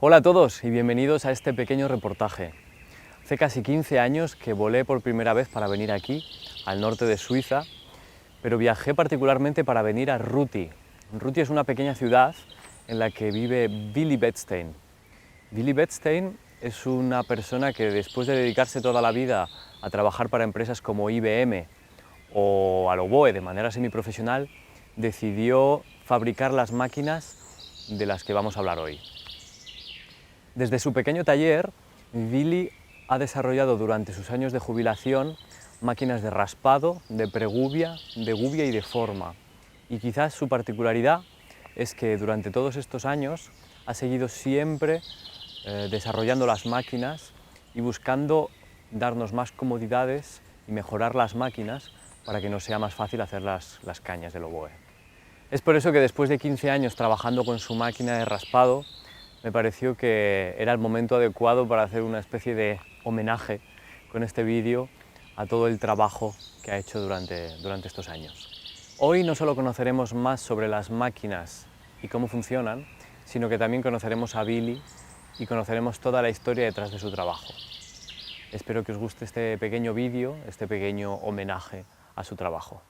Hola a todos y bienvenidos a este pequeño reportaje. Hace casi 15 años que volé por primera vez para venir aquí, al norte de Suiza, pero viajé particularmente para venir a Ruti. Ruti es una pequeña ciudad en la que vive Willy Bechstein. Willy Bechstein es una persona que después de dedicarse toda la vida a trabajar para empresas como IBM o al oboe de manera semiprofesional, decidió fabricar las máquinas de las que vamos a hablar hoy. Desde su pequeño taller, Willy ha desarrollado durante sus años de jubilación máquinas de raspado, de pregubia, de gubia y de forma. Y quizás su particularidad es que durante todos estos años ha seguido siempre desarrollando las máquinas y buscando darnos más comodidades y mejorar las máquinas para que nos sea más fácil hacer las cañas del oboe. Es por eso que después de 15 años trabajando con su máquina de raspado, me pareció que era el momento adecuado para hacer una especie de homenaje con este vídeo a todo el trabajo que ha hecho durante estos años. Hoy no solo conoceremos más sobre las máquinas y cómo funcionan, sino que también conoceremos a Willy y conoceremos toda la historia detrás de su trabajo. Espero que os guste este pequeño vídeo, este pequeño homenaje a su trabajo.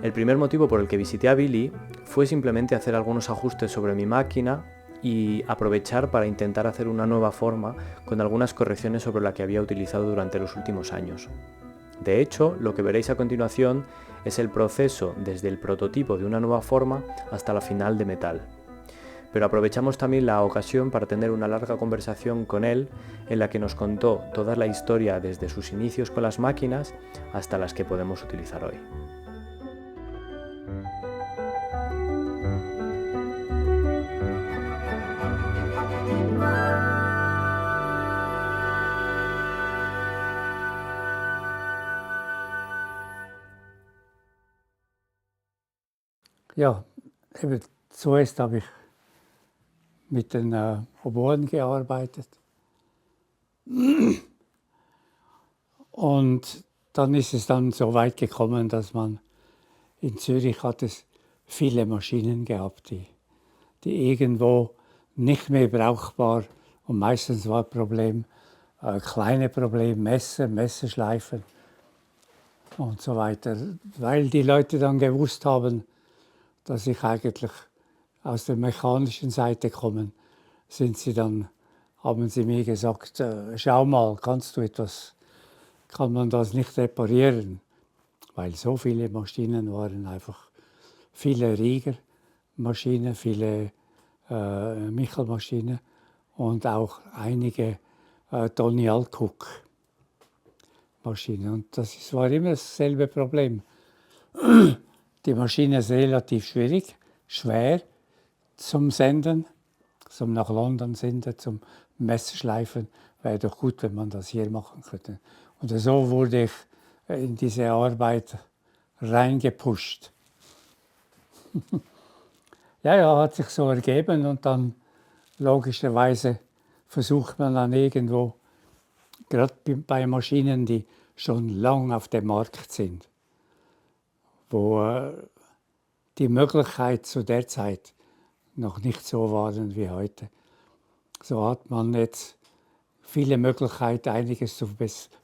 El primer motivo por el que visité a Willy fue simplemente hacer algunos ajustes sobre mi máquina y aprovechar para intentar hacer una nueva forma con algunas correcciones sobre la que había utilizado durante los últimos años. De hecho, lo que veréis a continuación es el proceso desde el prototipo de una nueva forma hasta la final de metal. Pero aprovechamos también la ocasión para tener una larga conversación con él en la que nos contó toda la historia desde sus inicios con las máquinas hasta las que podemos utilizar hoy. Ja, eben zuerst habe ich mit den Oboen gearbeitet. Und dann ist es dann so weit gekommen, dass man in Zürich hat es viele Maschinen gehabt, die irgendwo nicht mehr brauchbar und meistens war Problem, kleine Problem, Messer, Messerschleifen und so weiter. Weil die Leute dann gewusst haben, dass ich eigentlich aus der mechanischen Seite komme, haben sie mir gesagt, schau mal, kann man das nicht reparieren? Weil so viele Maschinen waren einfach, viele Riegermaschinen, viele Michelmaschinen und auch einige Tony Alcock Maschinen. Und war immer dasselbe Problem. Die Maschine ist relativ schwer zum Senden, zum nach London senden, zum Messerschleifen. Wäre doch gut, wenn man das hier machen könnte. Und so wurde ich in diese Arbeit reingepusht. Ja, hat sich so ergeben und dann logischerweise versucht man dann irgendwo, gerade bei Maschinen, die schon lang auf dem Markt sind, wo die Möglichkeit zu der Zeit noch nicht so waren wie heute. So hat man jetzt viele Möglichkeiten, einiges zu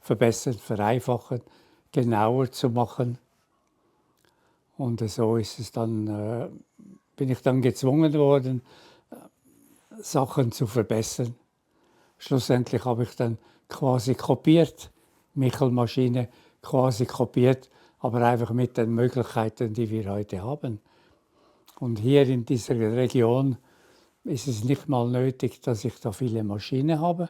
verbessern, vereinfachen, genauer zu machen. Und so ist es dann, bin ich dann gezwungen worden, Sachen zu verbessern. Schlussendlich habe ich dann quasi kopiert, Michelmaschine quasi kopiert, aber einfach mit den Möglichkeiten, die wir heute haben. Und hier in dieser Region ist es nicht mal nötig, dass ich da viele Maschinen habe,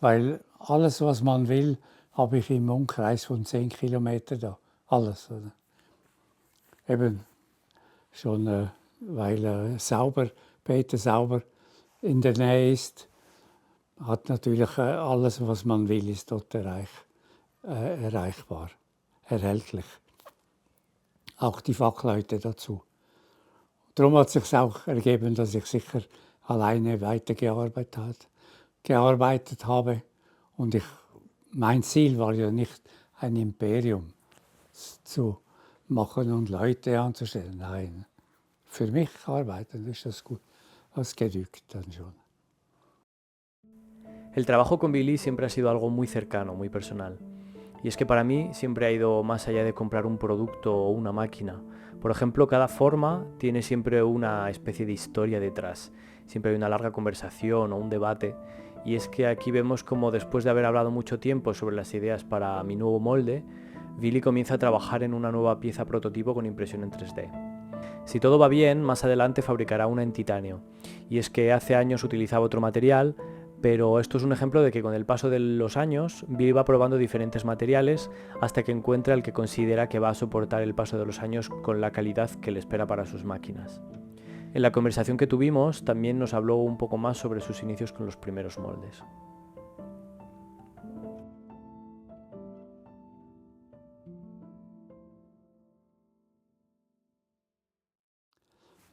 weil alles, was man will, habe ich im Umkreis von 10 Kilometern da. Alles. Oder? Eben schon, weil Peter Sauber in der Nähe ist, hat natürlich alles, was man will, ist dort erreichbar, erhältlich. Auch die Fachleute dazu. Darum hat es sich auch ergeben, dass ich sicher alleine weitergearbeitet habe. Und ich mein Ziel war ja nicht, ein Imperium zu machen und Leute anzustellen. Nein, für mich arbeiten ist das gut. Das genügt dann schon. El trabajo con Billy siempre ha sido algo muy cercano, muy personal. Y es que para mí siempre ha ido más allá de comprar un producto o una máquina. Por ejemplo, cada forma tiene siempre una especie de historia detrás. Siempre hay una larga conversación o un debate. Y es que aquí vemos como después de haber hablado mucho tiempo sobre las ideas para mi nuevo molde, Billy comienza a trabajar en una nueva pieza prototipo con impresión en 3D. Si todo va bien, más adelante fabricará una en titanio. Y es que hace años utilizaba otro material, pero esto es un ejemplo de que con el paso de los años, Billy va probando diferentes materiales hasta que encuentra el que considera que va a soportar el paso de los años con la calidad que le espera para sus máquinas. En la conversación que tuvimos también nos habló un poco más sobre sus inicios con los primeros moldes.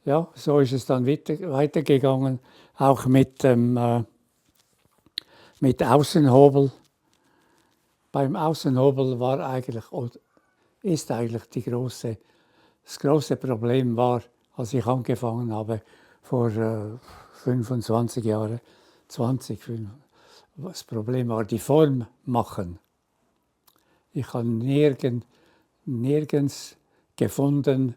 Ja, so ist es dann weitergegangen, auch mit Außenhobel. Beim Außenhobel war eigentlich, oder ist eigentlich das große Problem war, als ich angefangen habe, vor 25 Jahren, 20, das Problem war die Form machen. Ich habe nirgends gefunden,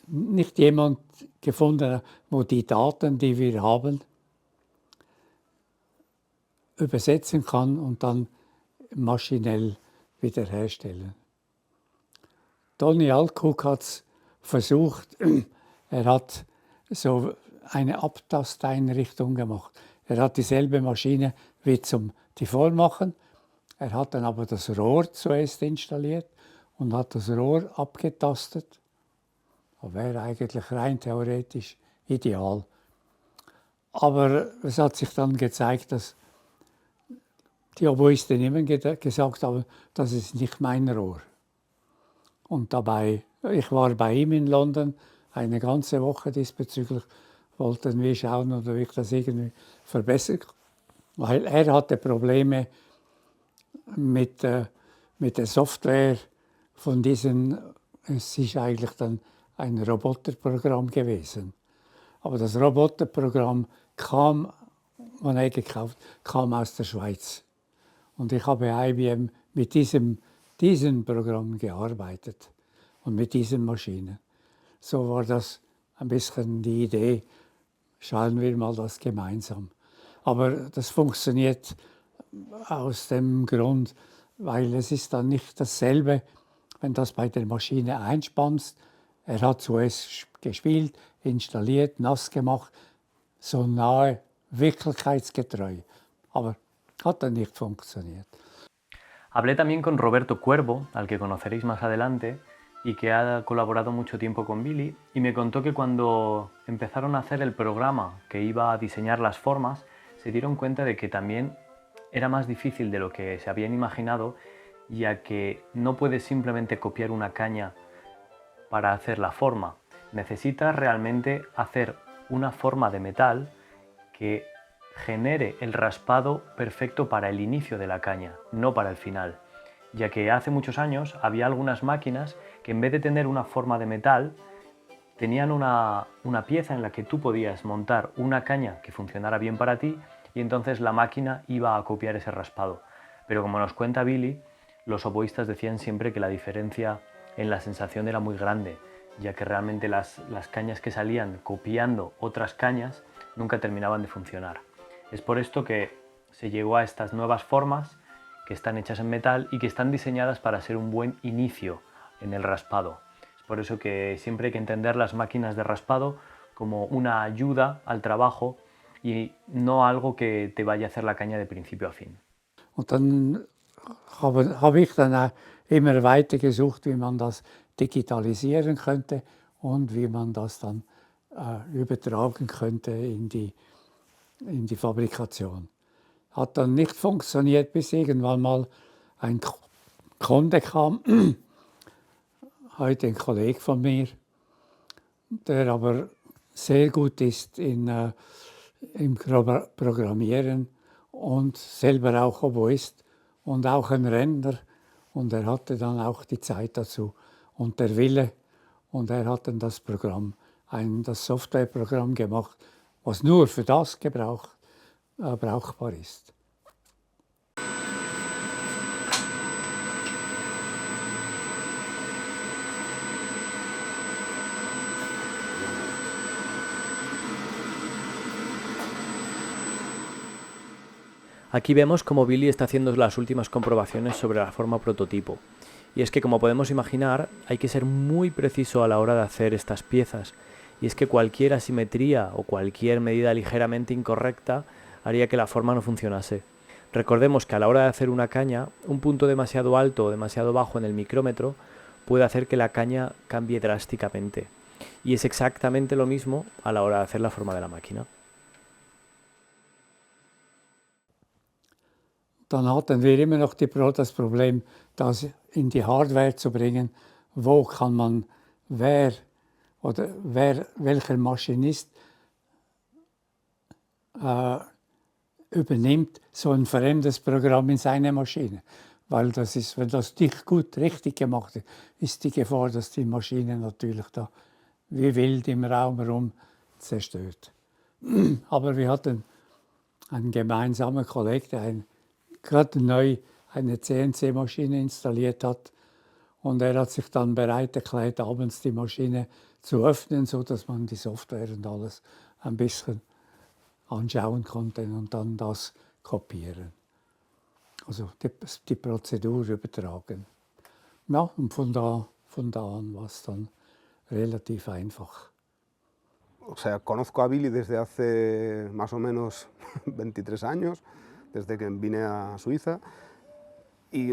nicht jemand gefunden, wo die Daten, die wir haben, übersetzen kann und dann maschinell wiederherstellen. Tony Alcock hat es versucht. Er hat so eine Abtasteinrichtung gemacht. Er hat dieselbe Maschine wie zum die Form machen. Er hat dann aber das Rohr zuerst installiert und hat das Rohr abgetastet. Das wäre eigentlich rein theoretisch ideal. Aber es hat sich dann gezeigt, dass die Oboisten immer gesagt haben, das ist nicht mein Rohr. Und dabei, ich war bei ihm in London eine ganze Woche diesbezüglich, wollten wir schauen, ob ich das irgendwie verbessern kann. Weil er hatte Probleme mit der Software von diesen, es ist eigentlich dann ein Roboterprogramm gewesen. Aber das Roboterprogramm kam, man hat gekauft, kam aus der Schweiz. Und ich habe IBM mit diesem Programm gearbeitet und mit diesen Maschinen. So war das ein bisschen die Idee, schauen wir mal das gemeinsam. Aber das funktioniert aus dem Grund, weil es ist dann nicht dasselbe, wenn das bei der Maschine einspannst. Er hat zuerst gespielt, installiert, nass gemacht, so nahe wirklichkeitsgetreu. Aber hat dann nicht funktioniert. Hablé también con Roberto Cuervo, al que conoceréis más adelante, y que ha colaborado mucho tiempo con Billy, y me contó que cuando empezaron a hacer el programa que iba a diseñar las formas, se dieron cuenta de que también era más difícil de lo que se habían imaginado, ya que no puedes simplemente copiar una caña para hacer la forma. Necesitas realmente hacer una forma de metal que genere el raspado perfecto para el inicio de la caña, no para el final, ya que hace muchos años había algunas máquinas que en vez de tener una forma de metal, tenían una pieza en la que tú podías montar una caña que funcionara bien para ti y entonces la máquina iba a copiar ese raspado. Pero como nos cuenta Billy, los oboístas decían siempre que la diferencia en la sensación era muy grande, ya que realmente las cañas que salían copiando otras cañas nunca terminaban de funcionar. Es por esto que se llegó a estas nuevas formas que están hechas en metal y que están diseñadas para ser un buen inicio en el raspado. Es por eso que siempre hay que entender las máquinas de raspado como una ayuda al trabajo y no algo que te vaya a hacer la caña de principio a fin. Und dann habe ich dann auch immer weiter gesucht, wie man das digitalisieren könnte und wie man das dann übertragen könnte in die Fabrikation. Hat dann nicht funktioniert, bis irgendwann mal ein Kunde kam, heute ein Kollege von mir, der aber sehr gut ist im Programmieren und selber auch Oboist. und auch ein Rentner. Und er hatte dann auch die Zeit dazu und der Wille. Und er hat dann das Programm, das Softwareprogramm gemacht, was nur für das brauchbar ist. Aquí vemos cómo Billy está haciendo las últimas comprobaciones sobre la forma prototipo. Y es que, como podemos imaginar, hay que ser muy preciso a la hora de hacer estas piezas. Y es que cualquier asimetría o cualquier medida ligeramente incorrecta haría que la forma no funcionase. Recordemos que a la hora de hacer una caña, un punto demasiado alto o demasiado bajo en el micrómetro puede hacer que la caña cambie drásticamente. Y es exactamente lo mismo a la hora de hacer la forma de la máquina. Dann hatten wir immer noch das Problem, das in die Hardware zu bringen. Wo kann man, welcher Maschinist übernimmt so ein fremdes Programm in seine Maschine. Weil das ist, wenn das nicht gut, richtig gemacht ist, ist die Gefahr, dass die Maschine natürlich da wie wild im Raum herum zerstört. Aber wir hatten einen gemeinsamen Kollegen, der gerade neu eine CNC-Maschine installiert hat. Und er hat sich dann bereit erklärt, abends die Maschine zu öffnen, sodass man die Software und alles ein bisschen anschauen konnte und dann das kopieren. Also die Prozedur übertragen. Ja, und von da an war es dann relativ einfach. O sea, conozco a Billy desde hace más o menos 23 años, desde que vine a Suiza, y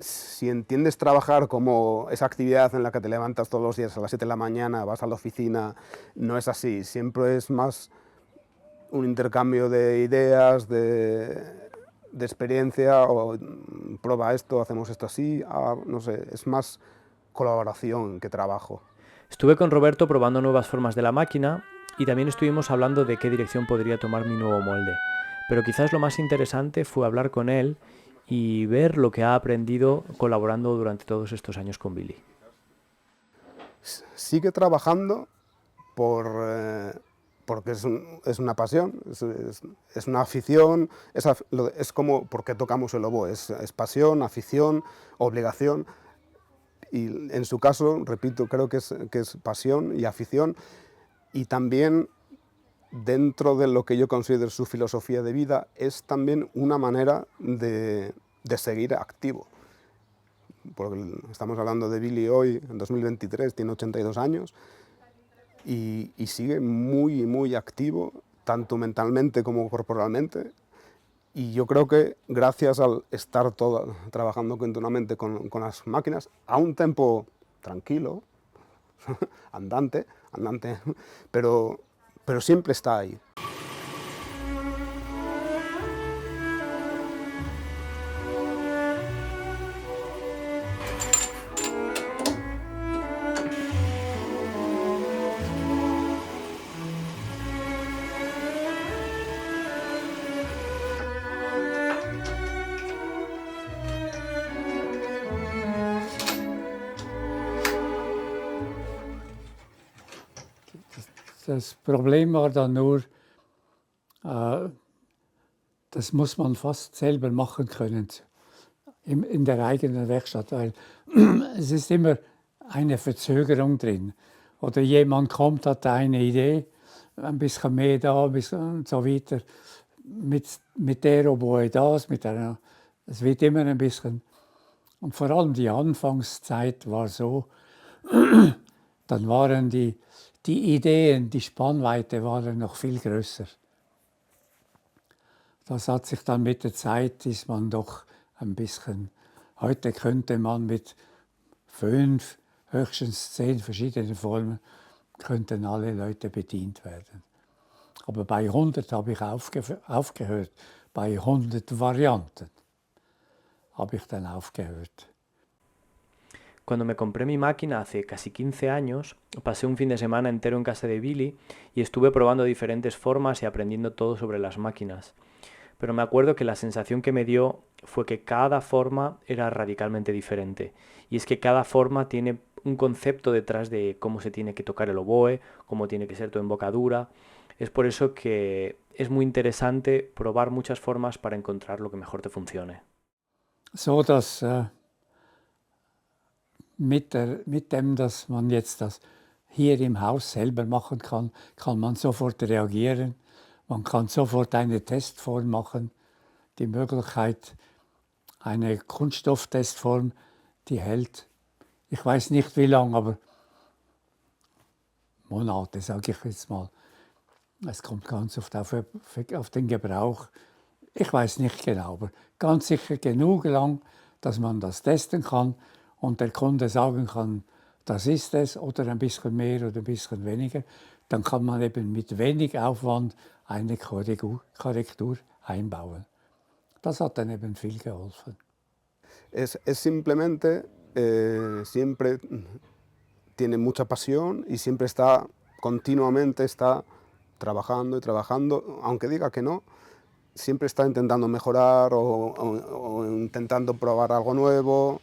si entiendes trabajar como esa actividad en la que te levantas todos los días a las 7 de la mañana, vas a la oficina, no es así, siempre es más un intercambio de ideas, de experiencia, o prueba esto, hacemos esto así, no sé, es más colaboración que trabajo. Estuve con Roberto probando nuevas formas de la máquina y también estuvimos hablando de qué dirección podría tomar mi nuevo molde. Pero quizás lo más interesante fue hablar con él y ver lo que ha aprendido colaborando durante todos estos años con Billy. Sigue trabajando porque es una pasión, es una afición, es como porque tocamos el oboe, es pasión, afición, obligación. Y en su caso, repito, creo que es pasión y afición, y también dentro de lo que yo considero su filosofía de vida es también una manera de seguir activo. Porque estamos hablando de Billy hoy, en 2023, tiene 82 años y sigue muy, muy activo, tanto mentalmente como corporalmente. Y yo creo que gracias al estar trabajando continuamente con las máquinas, a un tempo tranquilo, andante, pero siempre está ahí. Das Problem war dann nur, das muss man fast selber machen können in der eigenen Werkstatt, weil es ist immer eine Verzögerung drin. Oder jemand kommt, hat eine Idee, ein bisschen mehr da, ein bisschen und so weiter. Mit der Oboe das, es wird immer ein bisschen. Und vor allem die Anfangszeit war so, dann waren die Ideen, die Spannweite waren noch viel größer. Das hat sich dann mit der Zeit, ist man doch ein bisschen, heute könnte man mit 5, höchstens 10 verschiedenen Formen, könnten alle Leute bedient werden. Aber bei 100 habe ich aufgehört, bei 100 Varianten habe ich dann aufgehört. Cuando me compré mi máquina hace casi 15 años, pasé un fin de semana entero en casa de Billy y estuve probando diferentes formas y aprendiendo todo sobre las máquinas. pero me acuerdo que la sensación que me dio fue que cada forma era radicalmente diferente. Y es que cada forma tiene un concepto detrás de cómo se tiene que tocar el oboe, cómo tiene que ser tu embocadura. Es por eso que es muy interesante probar muchas formas para encontrar lo que mejor te funcione. So dass mit dem, dass man jetzt das hier im Haus selber machen kann, kann man sofort reagieren. Man kann sofort eine Testform machen. Die Möglichkeit, eine Kunststofftestform, die hält, ich weiß nicht wie lange, aber Monate, sage ich jetzt mal. Es kommt ganz oft auf den Gebrauch. Ich weiß nicht genau, aber ganz sicher genug lang, dass man das testen kann und der Kunde sagen kann, das ist es oder ein bisschen mehr oder ein bisschen weniger. Dann kann man eben mit wenig Aufwand eine Korrektur einbauen. Das hat dann eben viel geholfen. Es simplemente, siempre tiene mucha pasión y siempre está, continuamente está trabajando y trabajando, aunque diga que no, siempre está intentando mejorar o intentando probar algo nuevo.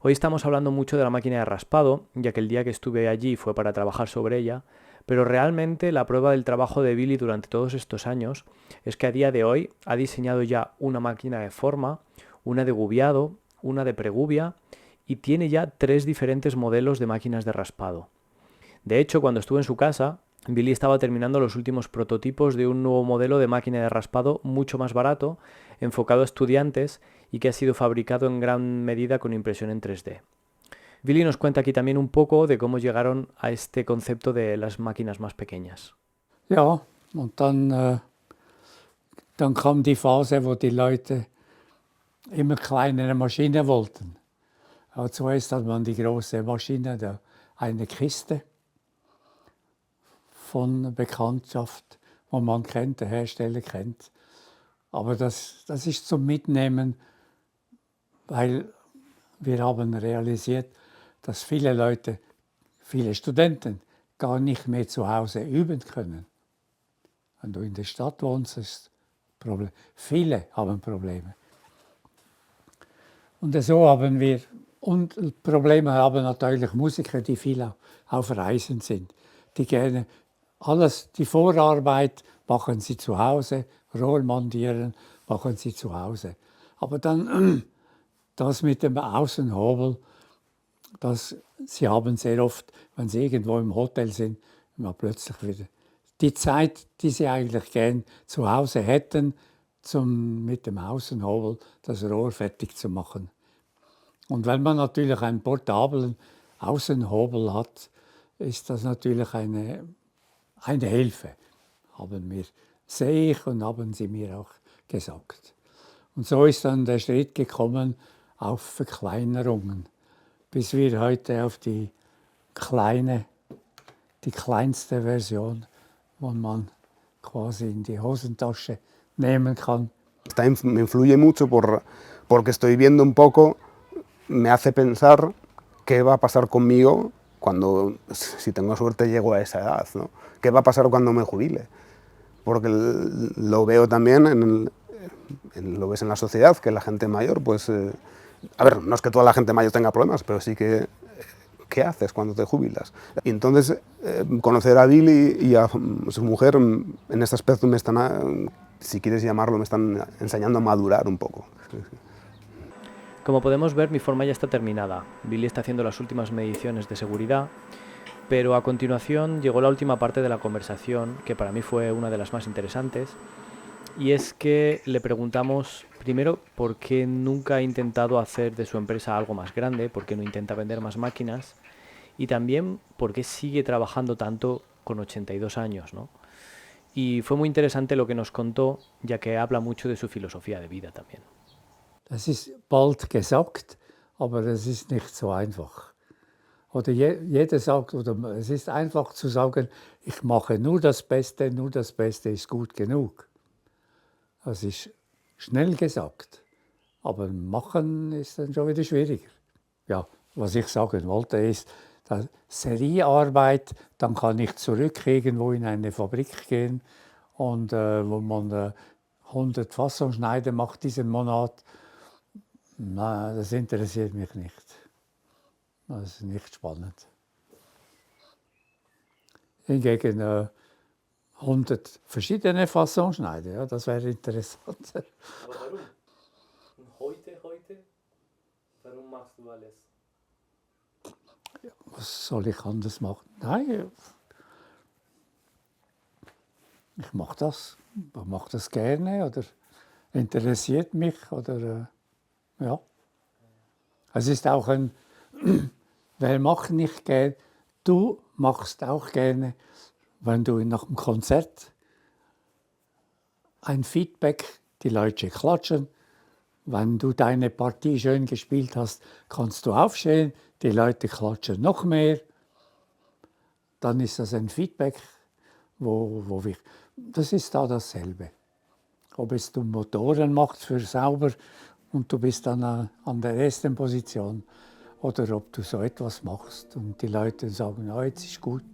Hoy estamos hablando mucho de la máquina de raspado, ya que el día que estuve allí fue para trabajar sobre ella, pero realmente la prueba del trabajo de Billy durante todos estos años es que a día de hoy ha diseñado ya una máquina de forma, una de gubiado, una de pregubia y tiene ya 3 diferentes modelos de máquinas de raspado. De hecho, cuando estuve en su casa, Billy estaba terminando los últimos prototipos de un nuevo modelo de máquina de raspado mucho más barato, enfocado a estudiantes y que ha sido fabricado en gran medida con impresión en 3D. Billy nos cuenta aquí también un poco de cómo llegaron a este concepto de las máquinas más pequeñas. Ja, und dann kam die Phase, wo die Leute immer kleinere Maschinen wollten. Ja, zuerst hat man die große Maschine, eine Kiste von Bekanntschaft, wo man kennt, der Hersteller kennt. Aber das ist zum Mitnehmen, weil wir haben realisiert, dass viele Leute, viele Studenten gar nicht mehr zu Hause üben können. Wenn du in der Stadt wohnst, ist Problem. Viele haben Probleme. Und so haben wir, und Probleme haben natürlich Musiker, die viel auf Reisen sind, die gerne alles, die Vorarbeit machen sie zu Hause, Rohr montieren machen sie zu Hause. Aber dann das mit dem Außenhobel, sie haben sehr oft, wenn sie irgendwo im Hotel sind, immer plötzlich wieder die Zeit, die sie eigentlich gern zu Hause hätten, mit dem Außenhobel das Rohr fertig zu machen. Und wenn man natürlich einen portablen Außenhobel hat, ist das natürlich eine Hilfe, sehe ich und haben sie mir auch gesagt. Und so ist dann der Schritt gekommen auf Verkleinerungen, bis wir heute auf die kleinste Version, wo man quasi in die Hosentasche nehmen kann. Me influye mucho porque estoy viendo un poco, me hace pensar qué va a pasar conmigo cuando, si tengo suerte, llego a esa edad, ¿no? ¿Qué va a pasar cuando me jubile? Porque lo veo también, lo ves en la sociedad, que la gente mayor, pues, a ver, no es que toda la gente mayor tenga problemas, pero sí que, ¿qué haces cuando te jubilas? Y entonces, conocer a Billy y a su mujer, en este aspecto me están, si quieres llamarlo, me están enseñando a madurar un poco. Como podemos ver, mi forma ya está terminada. Billy está haciendo las últimas mediciones de seguridad, pero a continuación llegó la última parte de la conversación, que para mí fue una de las más interesantes, y es que le preguntamos primero por qué nunca ha intentado hacer de su empresa algo más grande, por qué no intenta vender más máquinas, y también por qué sigue trabajando tanto con 82 años, ¿no? Y fue muy interesante lo que nos contó, ya que habla mucho de su filosofía de vida también. Das ist bald gesagt, aber es ist nicht so einfach. Oder jeder sagt, oder es ist einfach zu sagen, ich mache nur das Beste ist gut genug. Das ist schnell gesagt, aber machen ist dann schon wieder schwieriger. Ja, was ich sagen wollte ist, dass Seriearbeit, dann kann ich zurück irgendwo in eine Fabrik gehen und wo man 100 Fassungsschneiden macht diesen Monat. Nein, das interessiert mich nicht. Das ist nicht spannend. Hingegen 100 verschiedene Fassungsschneiden, ja, das wäre interessant. Aber warum? Und heute? Warum machst du alles? Was soll ich anders machen? Nein, ich mache das. Ich mache das gerne oder interessiert mich. Oder, ja. Es ist auch ein, wer macht nicht gerne? Du machst auch gerne, wenn du nach dem Konzert ein Feedback, die Leute klatschen. Wenn du deine Partie schön gespielt hast, kannst du aufstehen, die Leute klatschen noch mehr. Dann ist das ein Feedback, das ist da dasselbe. Ob es du Motoren machst für sauber und du bist dann an der ersten Position oder ob du so etwas machst und die Leute sagen, ja, jetzt ist gut.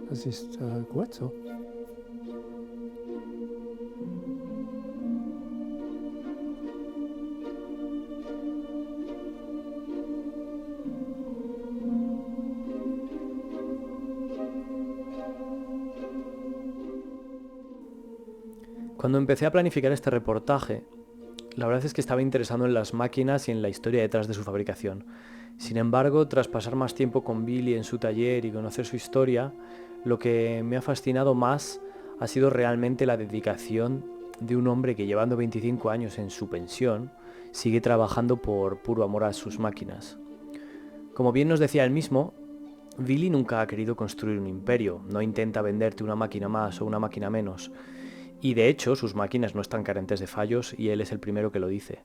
Das ist gut so. Cuando empecé a planificar este reportaje, la verdad es que estaba interesado en las máquinas y en la historia detrás de su fabricación. Sin embargo, tras pasar más tiempo con Billy en su taller y conocer su historia, lo que me ha fascinado más ha sido realmente la dedicación de un hombre que, llevando 25 años en su pensión, sigue trabajando por puro amor a sus máquinas. Como bien nos decía él mismo, Billy nunca ha querido construir un imperio, no intenta venderte una máquina más o una máquina menos. Y de hecho, sus máquinas no están carentes de fallos y él es el primero que lo dice.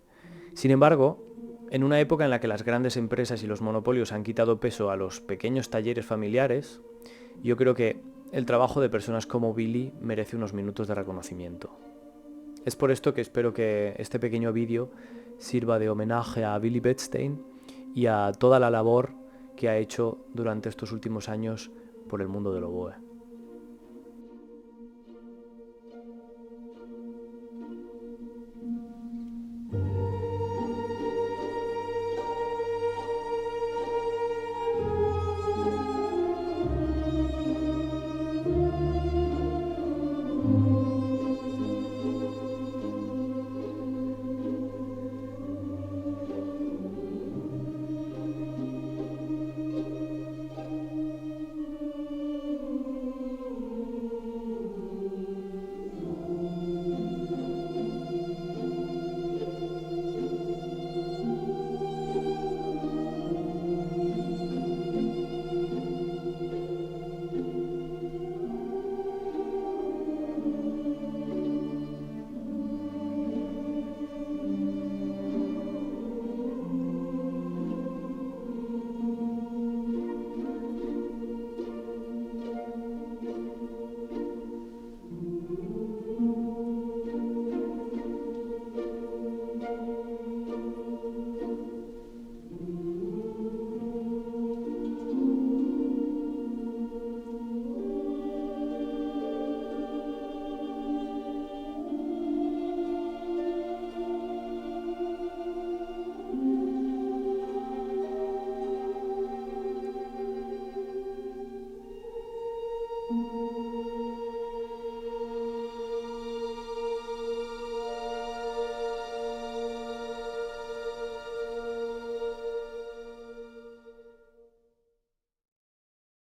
Sin embargo, en una época en la que las grandes empresas y los monopolios han quitado peso a los pequeños talleres familiares, yo creo que el trabajo de personas como Billy merece unos minutos de reconocimiento. Es por esto que espero que este pequeño vídeo sirva de homenaje a Billy Bettstein y a toda la labor que ha hecho durante estos últimos años por el mundo del oboe.